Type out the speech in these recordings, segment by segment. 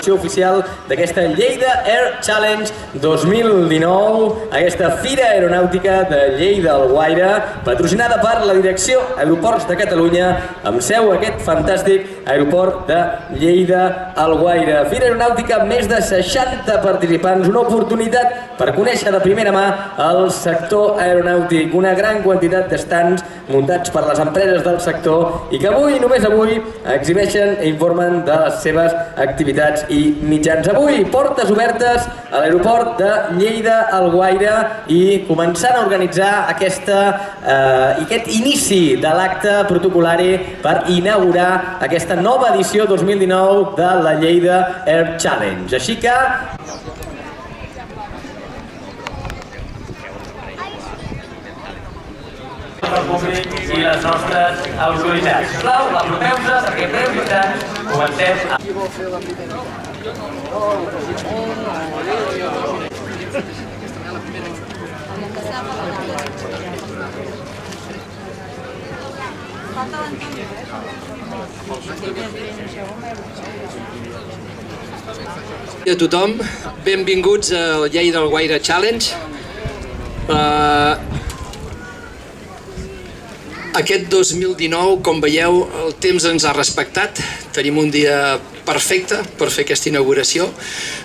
inauguració oficial d'aquesta Lleida Air Challenge 2019, aquesta Fira Aeronàutica de Lleida Alguaire, patrocinada per la Direcció Aeroports de Catalunya, amb seu aquest fantàstic aeroport de Lleida Alguaire. Fira Aeronàutica amb més de 60 participants, una oportunitat per conèixer de primera mà el sector aeronàutic, una gran quantitat d'estands muntats per les empreses del sector i que avui, només avui, exhibeixen i informen de les seves activitats i mitjans. Avui, portes obertes a l'aeroport de Lleida Alguaire i començant a organitzar aquest inici de l'acte protocolari per inaugurar aquesta nova edició 2019 de la Lleida Air Challenge. Així que el públic i les nostres autoritats. Sisplau, apropeu-se perquè en breus instants comencem a... A tothom, benvinguts a la Lleida Alguaire Challenge. Aquest 2019, com veieu, el temps ens ha respectat. Tenim un dia perfecte per fer aquesta inauguració.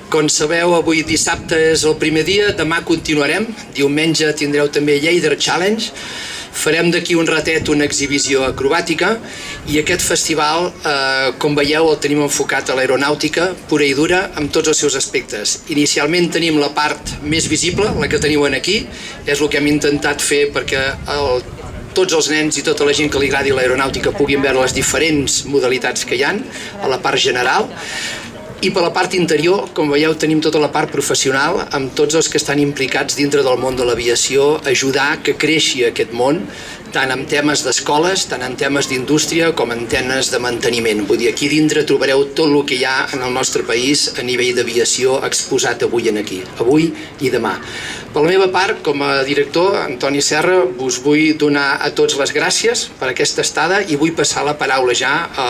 Com sabeu, avui dissabte és el primer dia, demà continuarem. Diumenge tindreu també Lleida Challenge. Farem d'aquí un ratet una exhibició acrobàtica i aquest festival, com veieu, el tenim enfocat a l'aeronàutica pura i dura amb tots els seus aspectes. Inicialment tenim la part més visible, la que teniu aquí, és el que hem intentat fer perquè tots els nens i tota la gent que li agradi l'aeronàutica puguin veure les diferents modalitats que hi ha a la part general. I per la part interior, com veieu, tenim tota la part professional amb tots els que estan implicats dintre del món de l'aviació, ajudar que creixi aquest món, tant en temes d'escoles, tant en temes d'indústria com en temes de manteniment. Vull dir, aquí dintre trobareu tot el que hi ha en el nostre país a nivell d'aviació exposat avui aquí, avui i demà. Per la meva part, com a director, Antoni Serra, us vull donar a tots les gràcies per aquesta estada i vull passar la paraula ja a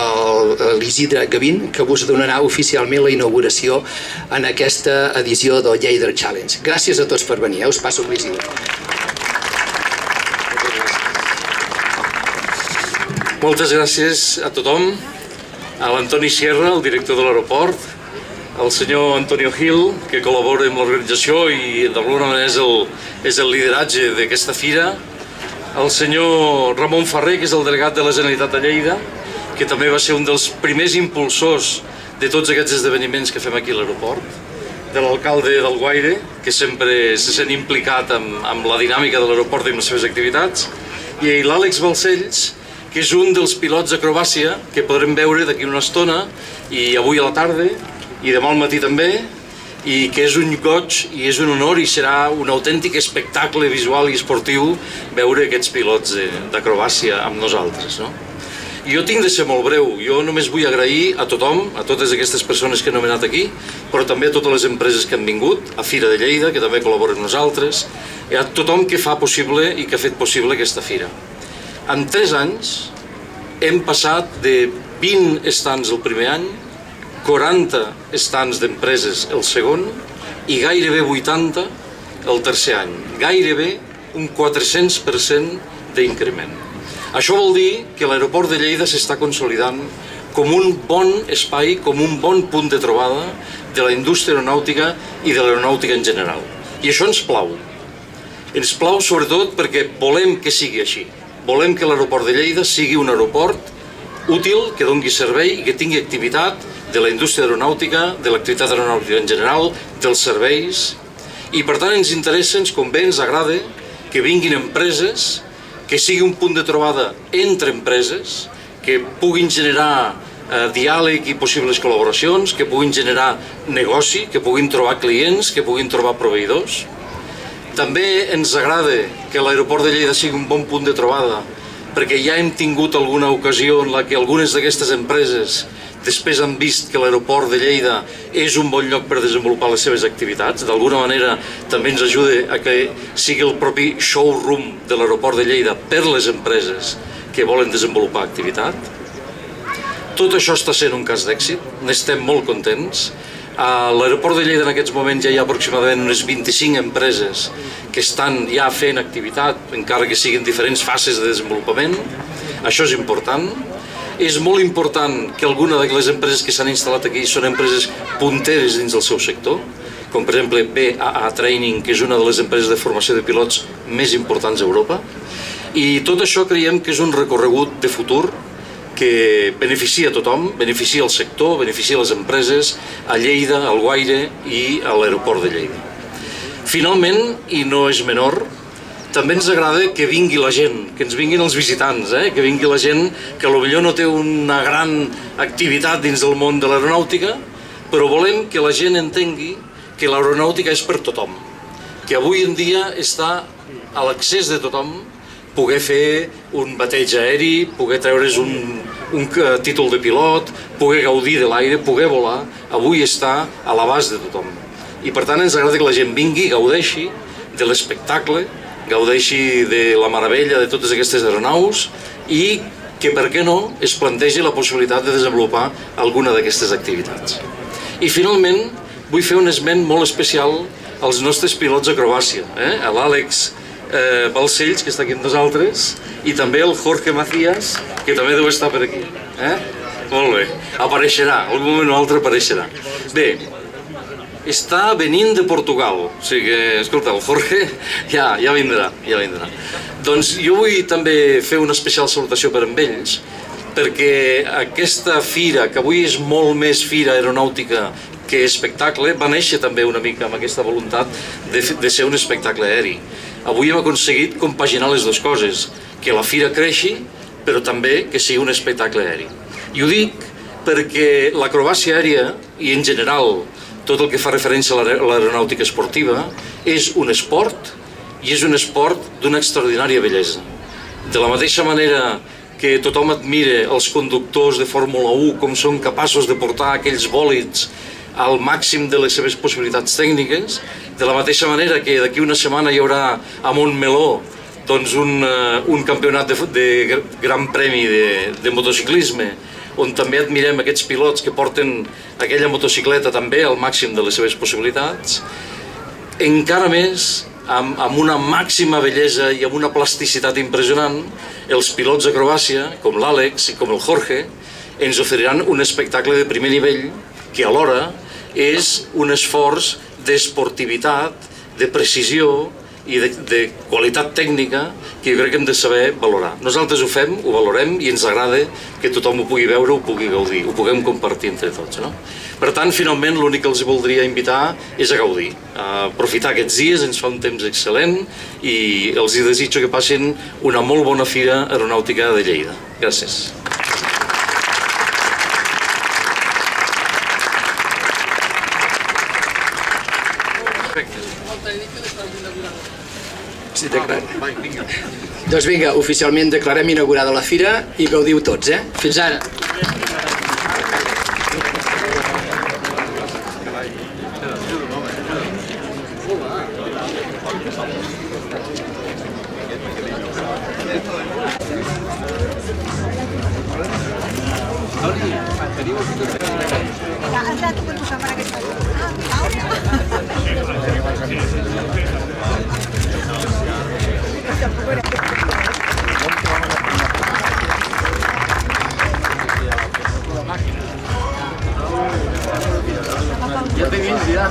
l'Isidre Gavín, que us donarà oficialment la inauguració en aquesta edició del Lleida Challenge. Gràcies a tots per venir, us passo amb l'Isidre. Moltes gràcies a tothom, a l'Antoni Sierra, el director de l'aeroport, al senyor Antonio Gil, que col·labora amb l'organització i d'alguna manera és el lideratge d'aquesta fira, al senyor Ramon Ferrer, que és el delegat de la Generalitat de Lleida, que també va ser un dels primers impulsors de tots aquests esdeveniments que fem aquí a l'aeroport, de l'alcalde d'Alguaire, que sempre se sent implicat amb la dinàmica de l'aeroport i amb les seves activitats, i l'Àlex Balcells, que és un dels pilots d'acrobàcia que podrem veure d'aquí una estona i avui a la tarda i demà al matí també, i que és un goig i és un honor i serà un autèntic espectacle visual i esportiu veure aquests pilots d'acrobàcia amb nosaltres. Jo tinc de ser molt breu, jo només vull agrair a tothom, a totes aquestes persones que he anomenat aquí, però també a totes les empreses que han vingut, a Fira de Lleida, que també col·labora amb nosaltres, i a tothom que fa possible i que ha fet possible aquesta fira. En 3 anys hem passat de 20 estants el primer any, 40 estants d'empreses el segon i gairebé 80 el tercer any. Gairebé un 400% d'increment. Això vol dir que l'aeroport de Lleida s'està consolidant com un bon espai, com un bon punt de trobada de la indústria aeronàutica i de l'aeronàutica en general. I això ens plau. Ens plau sobretot perquè volem que sigui així. Volem que l'aeroport de Lleida sigui un aeroport útil, que doni servei i que tingui activitat de la indústria aeronàutica, de l'activitat aeronàutica en general, dels serveis. I per tant ens interessa, ens convé, ens agrada que vinguin empreses, que sigui un punt de trobada entre empreses, que puguin generar diàleg i possibles col·laboracions, que puguin generar negoci, que puguin trobar clients, que puguin trobar proveïdors. També ens agrada que l'aeroport de Lleida sigui un bon punt de trobada perquè ja hem tingut alguna ocasió en la que algunes d'aquestes empreses després han vist que l'aeroport de Lleida és un bon lloc per desenvolupar les seves activitats. D'alguna manera també ens ajuda a que sigui el propi showroom de l'aeroport de Lleida per les empreses que volen desenvolupar activitat. Tot això està sent un cas d'èxit, n'estem molt contents. A l'aeroport de Lleida en aquests moments ja hi ha aproximadament unes 25 empreses que estan ja fent activitat, encara que siguin diferents fases de desenvolupament. Això és important. És molt important que alguna de les empreses que s'han instal·lat aquí són empreses punteres dins del seu sector, com per exemple BAA Training, que és una de les empreses de formació de pilots més importants d'Europa. I tot això creiem que és un recorregut de futur que beneficia a tothom, beneficia el sector, beneficia les empreses, a Lleida, al Guaire i a l'aeroport de Lleida. Finalment, i no és menor, també ens agrada que vingui la gent, que ens vinguin els visitants, que vingui la gent que potser no té una gran activitat dins del món de l'aeronàutica, però volem que la gent entengui que l'aeronàutica és per tothom, que avui en dia està a l'accés de tothom, poder fer un bateig aeri, poder treure's un títol de pilot, poder gaudir de l'aire, poder volar, avui està a l'abast de tothom. I per tant ens agrada que la gent vingui, gaudeixi de l'espectacle, gaudeixi de la meravella de totes aquestes aeronaus i que, per què no, es plantegi la possibilitat de desenvolupar alguna d'aquestes activitats. I finalment vull fer un esment molt especial als nostres pilots d'acrobàcia, a l'Àlex Balcells, que està aquí amb nosaltres, i també el Jorge Macías, que també deu estar per aquí. Molt bé, apareixerà, algun moment o altre apareixerà. Bé, està venint de Portugal, o sigui que, escolta, el Jorge ja vindrà. Doncs jo vull també fer una especial salutació per amb ells, perquè aquesta fira, que avui és molt més fira aeronàutica que espectacle, va néixer també una mica amb aquesta voluntat de ser un espectacle aeri. Avui hem aconseguit compaginar les dues coses, que la fira creixi, però també que sigui un espectacle aeri. I ho dic perquè l'acrobàcia aèria, i en general tot el que fa referència a l'aeronàutica esportiva, és un esport, i és un esport d'una extraordinària bellesa. De la mateixa manera que tothom admira els conductors de Fórmula 1 com són capaços de portar aquells bòlids al màxim de les seves possibilitats tècniques, de la mateixa manera que d'aquí una setmana hi haurà a Montmeló un campionat de gran premi de motociclisme, on també admirem aquests pilots que porten aquella motocicleta també al màxim de les seves possibilitats, encara més, amb una màxima bellesa i amb una plasticitat impressionant, els pilots d'acrobàcia, com l'Àlex i com el Jorge, ens oferiran un espectacle de primer nivell que alhora és un esforç d'esportivitat, de precisió i de qualitat tècnica que jo crec que hem de saber valorar. Nosaltres ho fem, ho valorem i ens agrada que tothom ho pugui veure, ho pugui gaudir, ho puguem compartir entre tots. Per tant, finalment, l'únic que els voldria invitar és a gaudir, a aprofitar aquests dies, ens fa un temps excel·lent i els desitjo que passin una molt bona fira aeronàutica de Lleida. Gràcies. Sí, doncs vinga, oficialment declarem inaugurada la fira i gaudiu tots, Fins ara. Ja t'he vist, ja.